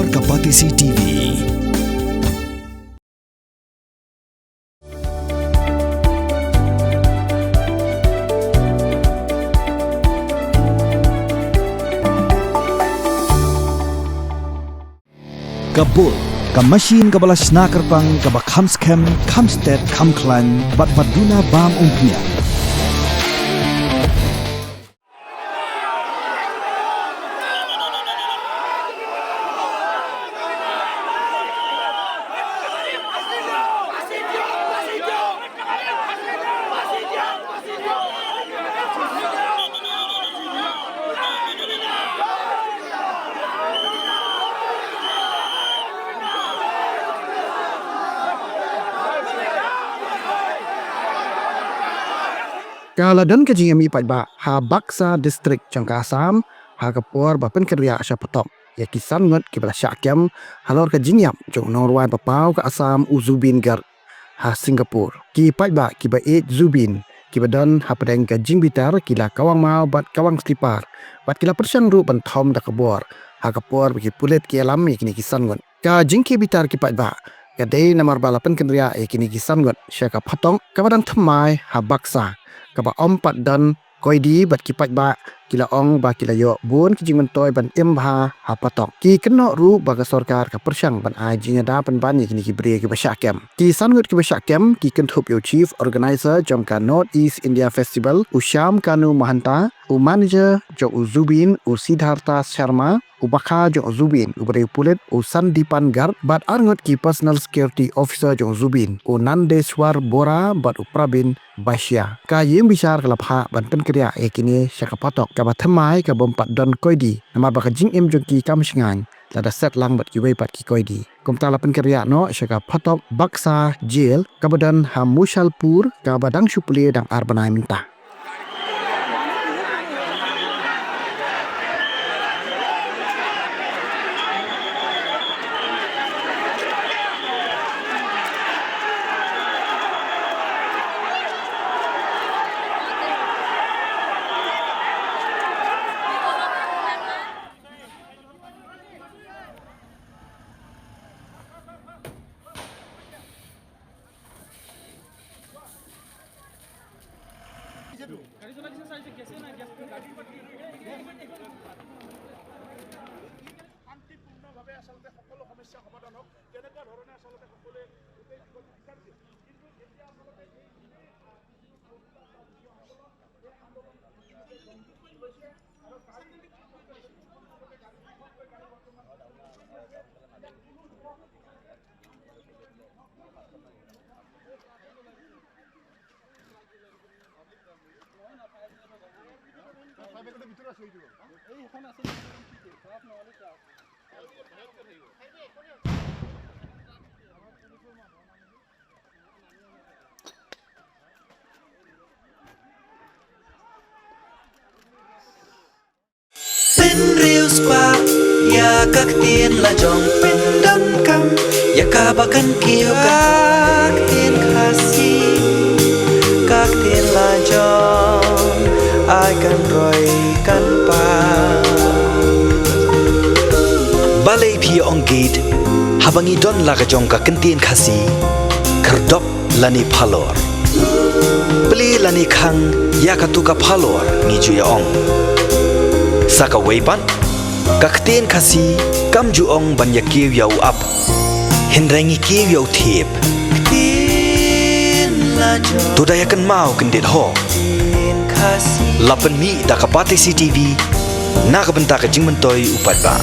Slipar Kapatisi TV. Kabul, ka machine ka balas snacker pang ka ba kamskem, kamsted, kamklan, bat maduna bam umpia. Kaladan ke GMI Paidbah, ha baksa distrik Jangka Assam, ha kapor ba Pynkynriah Shah Patok, ya kisan ngot kibala syakyam, halor ke jingyap jong norwai papau ke Assam Zubeen gar, ha Singapura. Ki Paidbah kiba Ieid Zubeen, kiba dan ha pedeng ke jingbitar kila Kawang mau bat Kawang Slipar, bat kila persian ru ban thom da kabor, ha kapor bagi pulet ki alami kini kisan ngot. Ka jingki bitar ki Paidbah, kadai namar bala Pynkynriah kini kisan ngot, Shah ka Patong, kabadang themai ha baksa. Kaba ompat dan koidi bat ki Paidbah kila ong ba kila yo bun ki jingmentoi ban imha ha patok ki keno ru ba ka sorkar ka persyang ban ai jinga da pan bani kini ki bre ki ba syakem ki sangut ki ba syakem ki kentup yo chief organizer jom ka North East India Festival usyam kanu mahanta u manager jo Zubeen u Siddhartha Sharma ubakha jo Zubeen ubre pulit u Sandipan gar bat arngot ki personal security officer jo Zubeen u Nandeswar Bora bat u Prabin Basya ka yim bisyar kalapha ban Pynkynriah kini Shah ka Patok ka bathmai ka bompat don koidi nama ba ka jing em jong ki kam shingang lada set lang bat ki wei pat ki koidi komta la Pynkynriah no Shah ka Patok baksa jail ka badan ha Mushalpur ka badang supli dang arbanai minta. Real spa ya các tiên là dòng pin đâm cam ya cả ba căn kiêu các tiên khasi các tiên là dòng ai cần rồi cần pa balai phi on gate habangi don la ka jong ka kan tiên khasi khardop lani phalor bli lani khang ya ka tu ka phalor ni ju ya ong Saka weipan, kakten kasi kam juong banyak kiw yaw up, hinrengi kiw yaw tip. Tudayakan mau kendit ho. Lapan mi da kapatisi TV, nakabenta ka jingmentoy upat ba.